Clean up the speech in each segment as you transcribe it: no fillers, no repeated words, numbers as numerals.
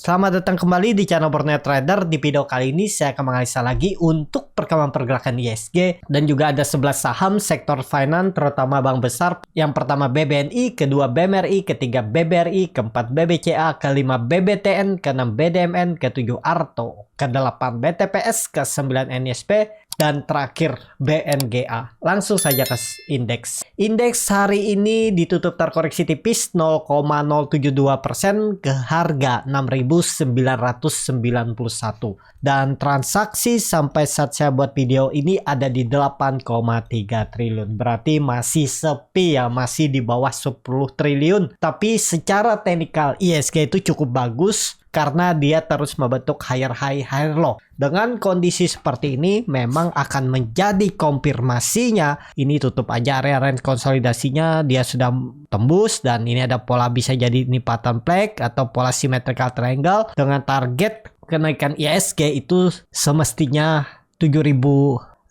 Selamat datang kembali di channel Borneo Trader. Di video kali ini saya akan menganalisa lagi untuk perkembangan pergerakan ISG dan juga ada 11 saham sektor finance terutama bank besar. Yang pertama BBNI, kedua BMRI, ketiga BBRI, keempat BBCA, kelima BBTN, keenam BDMN, ketujuh Arto, ke-8 BTPS, ke-9 NISP, dan terakhir BNGA. Langsung saja ke indeks. Indeks hari ini ditutup terkoreksi tipis 0,072% ke harga 6.991. Dan transaksi sampai saat saya buat video ini ada di 8,3 triliun. Berarti masih sepi ya, masih di bawah 10 triliun. Tapi secara teknikal ISG itu cukup bagus karena dia terus membentuk higher high, higher low. Dengan kondisi seperti ini memang akan menjadi konfirmasinya. Ini tutup aja area range konsolidasinya, dia sudah tembus dan ini ada pola bisa jadi lipatan flag atau pola symmetrical triangle dengan target kenaikan ISG itu semestinya 7.050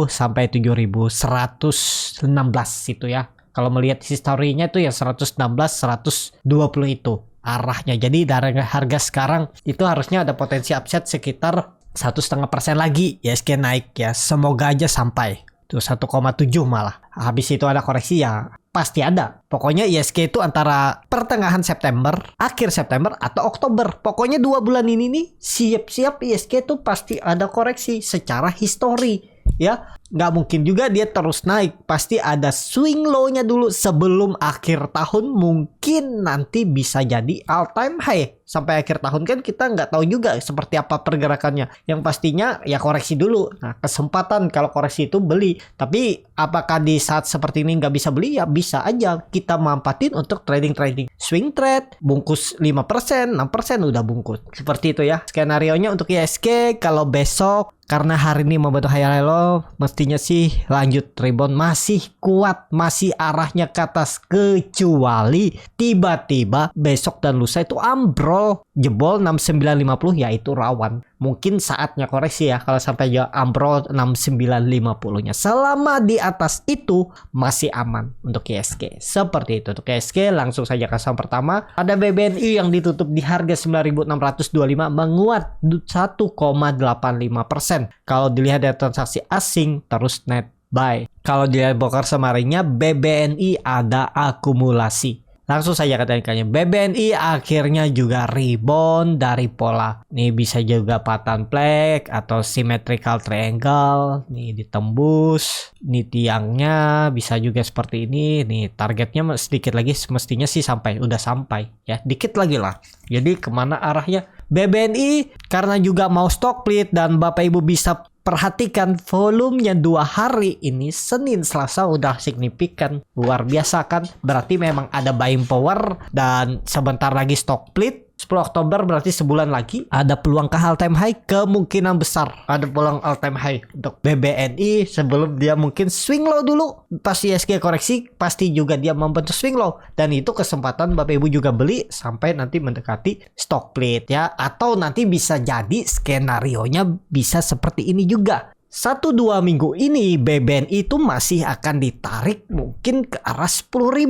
sampai 7.116 itu ya. Kalau melihat historinya itu ya 116 120 itu arahnya. Jadi dari harga sekarang itu harusnya ada potensi upside sekitar 1,5% lagi ISG naik ya. Semoga aja sampai tuh 1,7 malah. Habis itu ada koreksi ya pasti ada. Pokoknya ISG itu antara pertengahan September, akhir September atau Oktober. Pokoknya 2 bulan ini nih siap-siap ISG itu pasti ada koreksi secara histori. Ya, nggak mungkin juga dia terus naik. Pasti ada swing low-nya dulu sebelum akhir tahun. Mungkin nanti bisa jadi all time high. Sampai akhir tahun kan kita nggak tahu juga seperti apa pergerakannya. Yang pastinya ya koreksi dulu. Nah, kesempatan kalau koreksi itu beli. Tapi apakah di saat seperti ini nggak bisa beli? Ya bisa aja. Kita manfaatin untuk trading. Swing trade, bungkus 5%, 6% udah bungkus. Seperti itu ya. Skenario-nya untuk ISG kalau besok karena hari ini membentuk high low, mestinya sih lanjut rebound masih kuat, masih arahnya ke atas, kecuali tiba-tiba besok dan lusa itu ambrol, jebol 6950 ya itu rawan. Mungkin saatnya koreksi ya kalau sampai ambrol 6950-nya. Selama di atas itu masih aman untuk ISG. Seperti itu untuk ISG. Langsung saja ke saham pertama. Ada BBNI yang ditutup di harga 9.625 menguat 1,85%. Kalau dilihat dari transaksi asing terus net buy. Kalau dilihat broker semaringnya BBNI ada akumulasi. Langsung saja katanya BBNI akhirnya juga rebound dari pola. Nih bisa juga patahan flag atau symmetrical triangle. Nih ditembus. Nih tiangnya bisa juga seperti ini. Nih targetnya sedikit lagi semestinya sih sampai. Udah sampai ya. Dikit lagi lah. Jadi kemana arahnya? BBNI karena juga mau stock split dan Bapak Ibu bisa perhatikan volumenya 2 hari ini Senin Selasa udah signifikan luar biasa kan, berarti memang ada buying power dan sebentar lagi stock split 10 Oktober berarti sebulan lagi ada peluang ke all time high, kemungkinan besar ada peluang all time high untuk BBNI sebelum dia mungkin swing low dulu. Pas ISG koreksi pasti juga dia membentuk swing low dan itu kesempatan Bapak Ibu juga beli sampai nanti mendekati stock split ya, atau nanti bisa jadi skenarionya bisa seperti ini juga. 1-2 minggu ini BBNI itu masih akan ditarik mungkin ke arah 10.000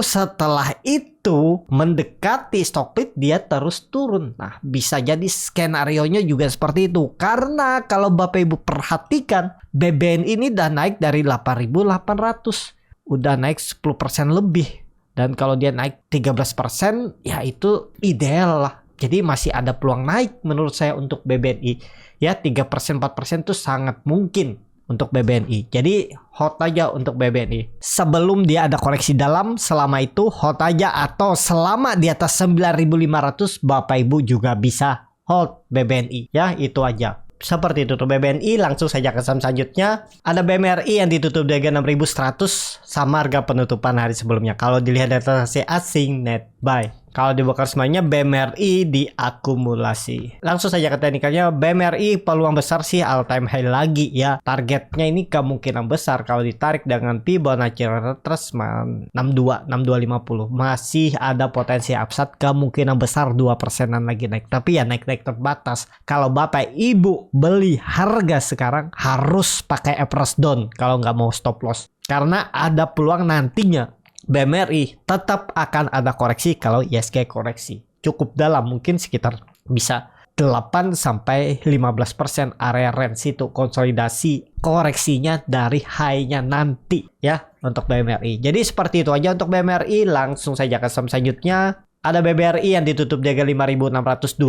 setelah itu mendekati stock split dia terus turun. Nah bisa jadi skenarionya juga seperti itu. Karena kalau Bapak Ibu perhatikan BBNI ini udah naik dari 8.800, udah naik 10% lebih. Dan kalau dia naik 13% ya itu ideal lah. Jadi masih ada peluang naik menurut saya untuk BBNI. Ya 3% 4% itu sangat mungkin untuk BBNI. Jadi hold aja untuk BBNI. Sebelum dia ada koreksi dalam, selama itu hold aja, atau selama di atas 9.500 Bapak Ibu juga bisa hold BBNI. Ya itu aja. Seperti itu tuh BBNI. Langsung saja ke saham selanjutnya. Ada BMRI yang ditutup di harga 6.100 sama harga penutupan hari sebelumnya. Kalau dilihat dari transaksi asing net buy. Kalau di broker semuanya BMRI diakumulasi. Langsung saja ke teknikalnya, BMRI peluang besar sih all time high lagi ya. Targetnya ini kemungkinan besar kalau ditarik dengan Fibonacci retracement 6250 masih ada potensi upside, kemungkinan besar 2%-an lagi naik. Tapi ya naik-naik terbatas. Kalau Bapak Ibu beli harga sekarang harus pakai average down kalau nggak mau stop loss. Karena ada peluang nantinya BMRI tetap akan ada koreksi kalau ISG koreksi. cukup dalam, mungkin sekitar bisa 8 sampai 15% area range itu konsolidasi koreksinya dari high-nya nanti ya untuk BMRI. Jadi seperti itu aja untuk BMRI. Langsung saja ke saham selanjutnya. Ada BBRI yang ditutup di harga 5.625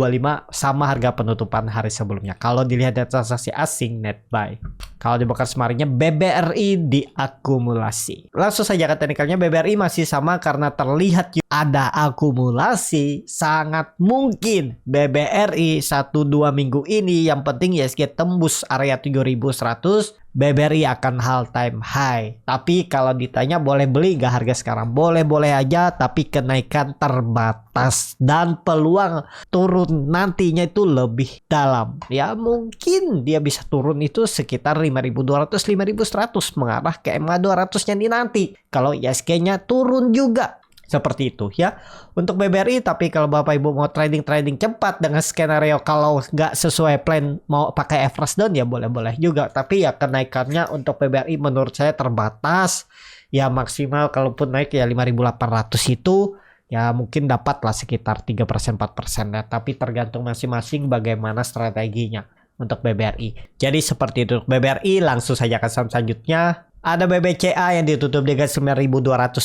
sama harga penutupan hari sebelumnya. Kalau dilihat dari transaksi asing net buy. Kalau di broker semaringnya BBRI diakumulasi. Langsung saja ke teknikalnya, BBRI masih sama karena terlihat ada akumulasi. Sangat mungkin BBRI 1-2 minggu ini yang penting ISG tembus area 7.100. BBRI akan all time high. Tapi kalau ditanya boleh beli nggak harga sekarang? Boleh-boleh aja, tapi kenaikan terbatas dan peluang turun nantinya itu lebih dalam. Ya mungkin dia bisa turun itu sekitar 5.200, 5.100 mengarah ke MA 200-nya nanti. Kalau ISG-nya turun juga. Seperti itu ya untuk BBRI. Tapi kalau Bapak Ibu mau trading cepat dengan skenario kalau nggak sesuai plan mau pakai average down ya boleh-boleh juga. Tapi ya kenaikannya untuk BBRI menurut saya terbatas. Ya maksimal kalaupun naik ya 5.800 itu ya mungkin dapatlah sekitar 3% 4% ya. Tapi tergantung masing-masing bagaimana strateginya untuk BBRI. Jadi seperti itu untuk BBRI. Langsung saja ke saham selanjutnya. Ada BBCA yang ditutup di harga 9.225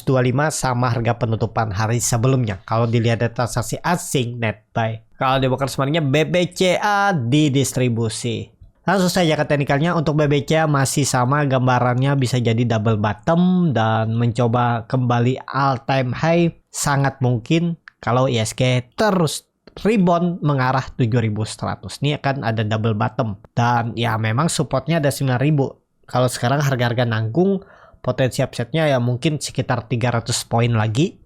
sama harga penutupan hari sebelumnya. Kalau dilihat dari transaksi asing net buy. Kalau di broker semaringnya BBCA didistribusi. Langsung saja ke teknikalnya. Untuk BBCA masih sama gambarannya, bisa jadi double bottom dan mencoba kembali all time high. Sangat mungkin kalau ISG terus rebound mengarah 7.100. Ini akan ada double bottom. Dan ya memang supportnya ada 9.000. Kalau sekarang harga-harga nanggung, potensi upside-nya ya mungkin sekitar 300 poin lagi.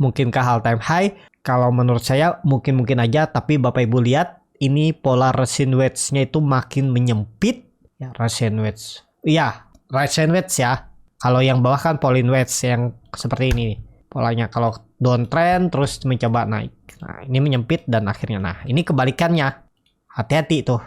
Mungkinkah all time high? Kalau menurut saya mungkin aja, tapi Bapak Ibu lihat ini pola Russian wedge-nya itu makin menyempit. Ya, Russian wedge. Iya, Russian wedge ya. Kalau yang bawah kan Pauline wedge yang seperti ini nih. Polanya kalau downtrend terus mencoba naik. Nah, ini menyempit dan akhirnya ini kebalikannya. Hati-hati tuh.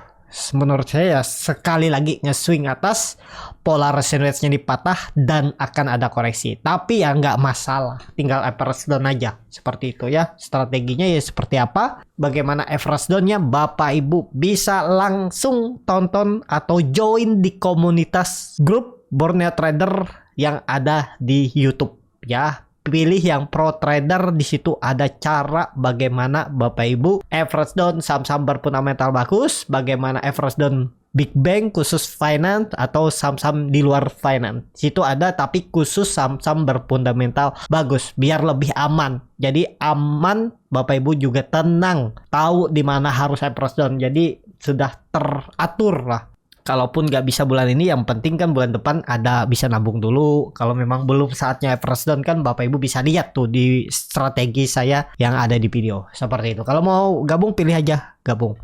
Menurut saya ya sekali lagi nge-swing atas, pola Russian wedge-nya dipatah dan akan ada koreksi. Tapi ya nggak masalah, tinggal average down aja. Seperti itu ya, strateginya ya seperti apa, bagaimana average down-nya Bapak Ibu bisa langsung tonton atau join di komunitas grup Borneo Trader yang ada di YouTube ya. Pilih yang pro trader, di situ ada cara bagaimana Bapak Ibu average down saham-saham berfundamental bagus, bagaimana average down big bank khusus finance atau saham-saham di luar finance. Situ ada, tapi khusus saham-saham berfundamental bagus biar lebih aman. Jadi aman, Bapak Ibu juga tenang, tahu di mana harus average down. Jadi sudah teratur lah. Kalaupun nggak bisa bulan ini, yang penting kan bulan depan ada bisa nabung dulu. Kalau memang belum saatnya average down kan Bapak Ibu bisa lihat tuh di strategi saya yang ada di video. Seperti itu. Kalau mau gabung pilih aja gabung.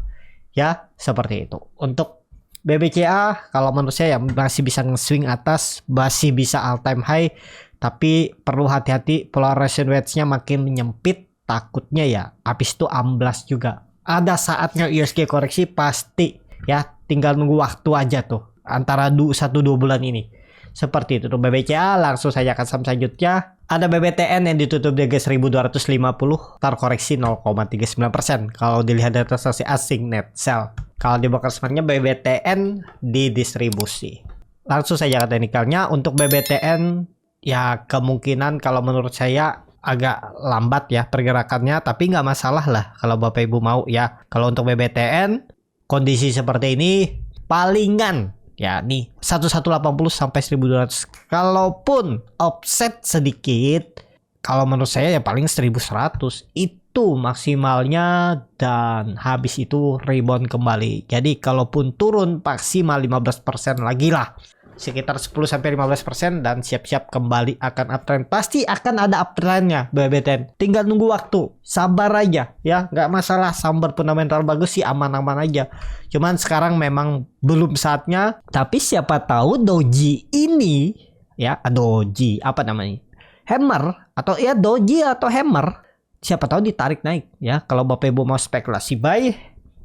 Ya, seperti itu. Untuk BBCA kalau menurut saya ya masih bisa nge-swing atas, masih bisa all time high. Tapi perlu hati-hati, pola Russian wedge-nya makin menyempit. Takutnya ya habis itu amblas juga. Ada saatnya ISG koreksi pasti ya. Tinggal nunggu waktu aja tuh antara 1-2 bulan ini. Seperti itu tuh BBCA. Langsung saja ke saham selanjutnya. Ada BBTN yang ditutup di harga 1.250, terkoreksi 0,39%. Kalau dilihat dari transaksi asing net sell. Kalau di broker semaringnya BBTN didistribusi. Langsung saja ke teknikalnya. Untuk BBTN ya kemungkinan kalau menurut saya agak lambat ya pergerakannya, tapi nggak masalah lah kalau Bapak Ibu mau ya. Kalau untuk BBTN kondisi seperti ini palingan ya nih 1180 sampai 1200. Kalaupun offset sedikit, kalau menurut saya ya paling 1100 itu maksimalnya, dan habis itu rebound kembali. Jadi kalaupun turun maksimal 15% lagi lah, sekitar 10-15%, dan siap-siap kembali akan uptrend. Pasti akan ada uptrendnya BBTN. Tinggal nunggu waktu. Sabar aja ya. Nggak masalah. Saham fundamental bagus sih aman-aman aja. Cuman sekarang memang belum saatnya. Tapi siapa tahu doji ini ya. Doji apa namanya? Hammer. Atau ya doji atau hammer. Siapa tahu ditarik naik ya. Kalau Bapak Ibu mau spekulasi buy,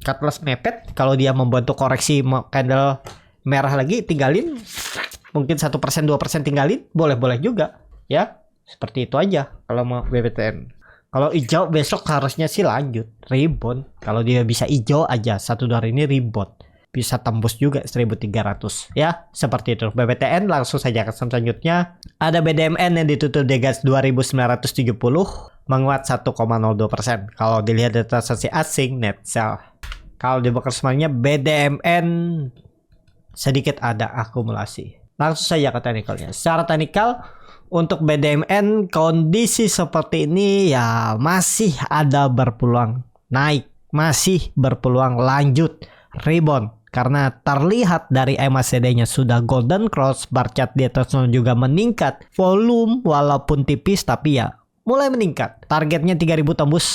cut loss mepet. Kalau dia membantu koreksi candle merah lagi, tinggalin. Mungkin 1% 2% tinggalin, boleh-boleh juga ya. Seperti itu aja kalau mau BBTN. Kalau hijau besok harusnya sih lanjut rebound. Kalau dia bisa hijau aja 1-2 hari ini rebound, bisa tembus juga 1.300 ya, seperti itu. BBTN langsung saja ke selanjutnya. Ada BDMN yang ditutup di gas 2.970, menguat 1,02%. Kalau dilihat dari transaksi asing net sell. Kalau di broker semuanya BDMN sedikit ada akumulasi. Langsung saja ke teknikalnya. Secara teknikal untuk BDMN kondisi seperti ini ya masih ada berpeluang naik, masih berpeluang lanjut rebound karena terlihat dari MACD-nya sudah golden cross, bar chart di atasnya juga meningkat, volume walaupun tipis tapi ya mulai meningkat. Targetnya 3000 tembus,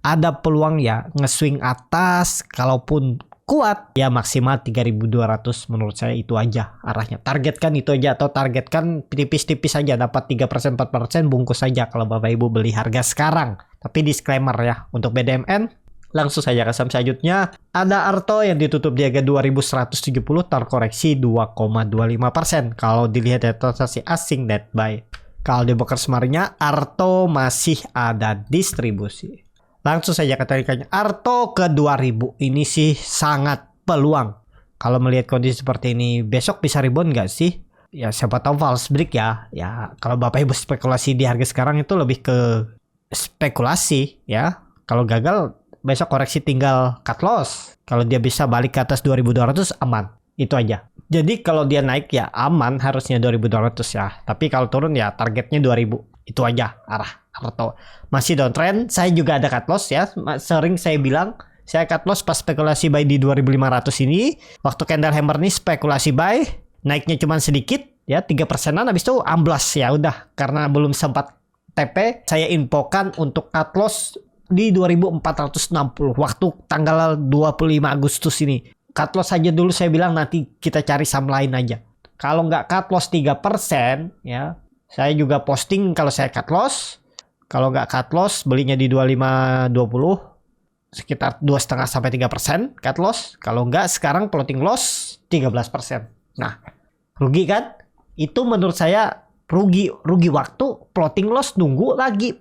ada peluang ya nge-swing atas, kalaupun kuat ya maksimal 3200. Menurut saya itu aja arahnya. Targetkan itu aja, atau targetkan tipis-tipis aja, dapat 3% 4% bungkus saja kalau Bapak Ibu beli harga sekarang. Tapi disclaimer ya untuk BDMN. Langsung saja ke saham selanjutnya. Ada Arto yang ditutup di harga 2170, terkoreksi 2,25%. Kalau dilihat dari transaksi asing net buy. Kalau di broker semarnya Arto masih ada distribusi. Langsung saja ke teknikalnya. Arto ke 2000 ini sih sangat peluang. Kalau melihat kondisi seperti ini, besok bisa rebound nggak sih? Ya siapa tahu false break ya. Ya kalau Bapak Ibu spekulasi di harga sekarang itu lebih ke spekulasi ya. Kalau gagal besok koreksi tinggal cut loss. Kalau dia bisa balik ke atas 2200 aman. Itu aja. Jadi kalau dia naik ya aman harusnya 2200 ya. Tapi kalau turun ya targetnya 2000. Itu aja arah Arto. Masih downtrend. Saya juga ada cut loss ya. Sering saya bilang saya cut loss pas spekulasi buy di 2500 ini. Waktu candle hammer nih spekulasi buy, naiknya cuma sedikit ya, 3%-an, habis itu amblas ya udah. Karena belum sempat TP, saya infokan untuk cut loss di 2460 waktu tanggal 25 Agustus ini. Cut loss aja dulu, saya bilang nanti kita cari saham lain aja. Kalau nggak cut loss 3% ya, saya juga posting kalau saya cut loss. Kalau nggak cut loss, belinya di 2520, sekitar 2,5 sampai 3% cut loss. Kalau nggak sekarang floating loss 13%. Nah, rugi kan? Itu menurut saya rugi waktu. Floating loss nunggu lagi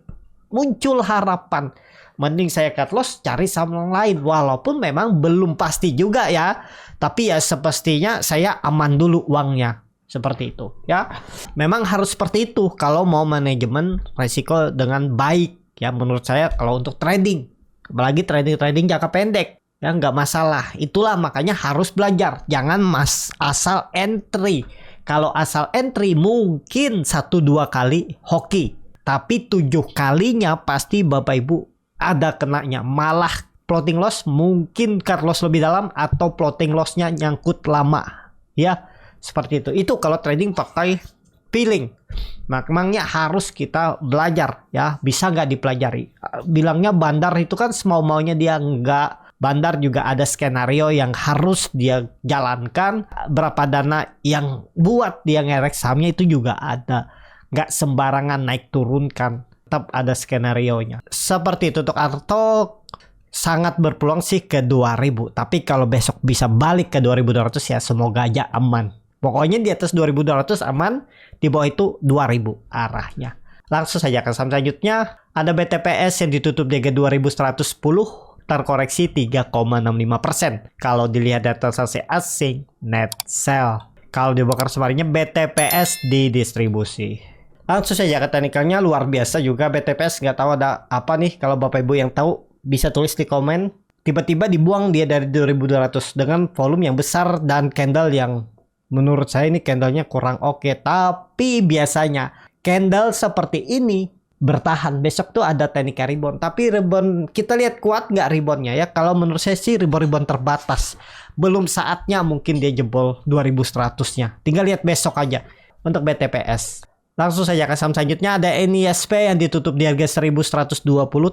muncul harapan. Mending saya cut loss, cari saham lain. Walaupun memang belum pasti juga ya. Tapi ya semestinya saya aman dulu uangnya. Seperti itu ya. Memang harus seperti itu kalau mau manajemen risiko dengan baik ya menurut saya. Kalau untuk trading, apalagi trading jangka pendek ya, nggak masalah. Itulah makanya harus belajar. Jangan asal entry. Kalau asal entry mungkin 1-2 kali hoki, tapi 7 kalinya pasti Bapak Ibu ada kenanya. Malah floating loss mungkin cut loss lebih dalam, atau floating lossnya nyangkut lama ya. Seperti itu. Itu kalau trading pakai feeling. Makanya harus kita belajar ya. Bisa nggak dipelajari? Bilangnya bandar itu kan semau-maunya dia, nggak. Bandar juga ada skenario yang harus dia jalankan. Berapa dana yang buat dia ngerek sahamnya itu juga ada. Nggak sembarangan naik turunkan. Tetap ada skenario-nya. Seperti itu untuk Arto. Sangat berpeluang sih ke 2000. Tapi kalau besok bisa balik ke 2200 ya semoga aja aman. Pokoknya di atas 2200 aman, di bawah itu 2000 arahnya. Langsung saja ke saham selanjutnya. Ada BTPS yang ditutup di 2110, terkoreksi 3,65%. Kalau dilihat data transaksi asing, net sell. Kalau di broker semarnya BTPS didistribusi. Langsung saja ke teknikalnya, luar biasa juga BTPS. Nggak tahu ada apa nih, kalau Bapak Ibu yang tahu bisa tulis di komen. Tiba-tiba dibuang dia dari 2200 dengan volume yang besar dan candle yang menurut saya ini candlenya kurang oke. Tapi biasanya candle seperti ini bertahan. Besok tuh ada teknik rebound. Tapi rebound kita lihat kuat nggak reboundnya ya. Kalau menurut saya sih rebound terbatas. Belum saatnya mungkin dia jebol 2100-nya. Tinggal lihat besok aja untuk BTPS. Langsung saja ke saham selanjutnya. Ada NISP yang ditutup di harga 1120,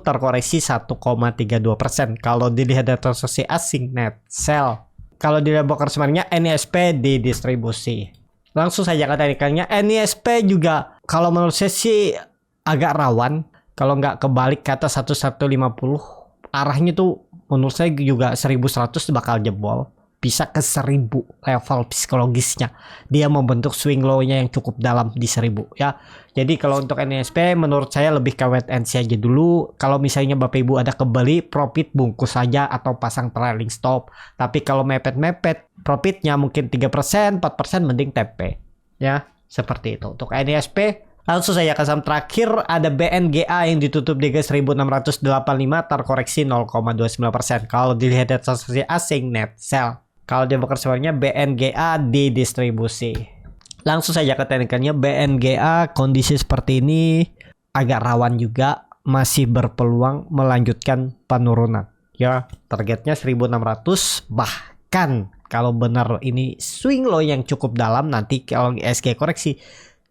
terkoreksi 1,32%. Kalau dilihat dari transaksi asing net sell. Kalau di broker sebenarnya NISP didistribusi. Langsung saja ke teknikalnya. NISP juga kalau menurut saya sih agak rawan. Kalau nggak kebalik ke atas 1150, arahnya tuh menurut saya juga 1100 bakal jebol. bisa ke 1000 level psikologisnya. Dia membentuk swing low-nya yang cukup dalam di 1000 ya. Jadi kalau untuk NISP menurut saya lebih ke wait and see aja dulu. Kalau misalnya Bapak Ibu ada kebeli, profit bungkus saja atau pasang trailing stop. Tapi kalau mepet-mepet, profitnya mungkin 3%, 4% mending TP. Ya, seperti itu. Untuk NISP langsung saya ke saham terakhir, ada BNGA yang ditutup di 1685 terkoreksi 0,29%. Kalau dilihat dari transaksi asing net sell. Kalau dia bekerja sebenarnya BNGA di distribusi. Langsung saja ke teknikalnya, BNGA kondisi seperti ini agak rawan juga, masih berpeluang melanjutkan penurunan. Ya, targetnya 1600, bahkan kalau benar ini swing low yang cukup dalam, nanti kalau ISG koreksi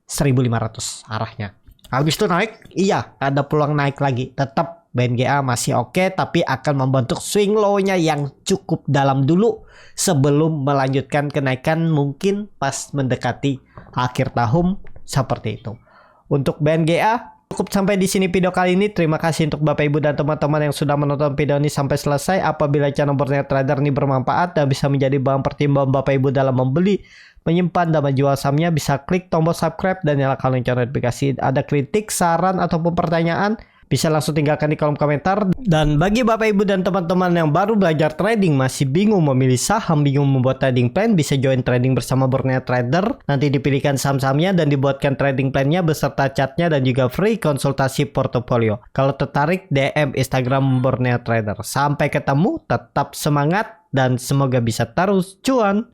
1500 arahnya. Habis itu naik, iya ada peluang naik lagi. Tetap BNGA masih oke, tapi akan membentuk swing low-nya yang cukup dalam dulu sebelum melanjutkan kenaikan mungkin pas mendekati akhir tahun seperti itu. Untuk BNGA cukup sampai di sini video kali ini. Terima kasih untuk Bapak Ibu dan teman-teman yang sudah menonton video ini sampai selesai. Apabila channel Borneo Trader ini bermanfaat dan bisa menjadi bahan pertimbangan Bapak Ibu dalam membeli, menyimpan dan menjual sahamnya, bisa klik tombol subscribe dan nyalakan lonceng notifikasi. Ada kritik, saran ataupun pertanyaan, bisa langsung tinggalkan di kolom komentar. Dan bagi Bapak Ibu dan teman-teman yang baru belajar trading, masih bingung memilih saham, bingung membuat trading plan, bisa join trading bersama Borneo Trader. Nanti dipilihkan saham-sahamnya dan dibuatkan trading plannya beserta chartnya dan juga free konsultasi portofolio. Kalau tertarik, DM Instagram Borneo Trader. Sampai ketemu, tetap semangat dan semoga bisa terus cuan.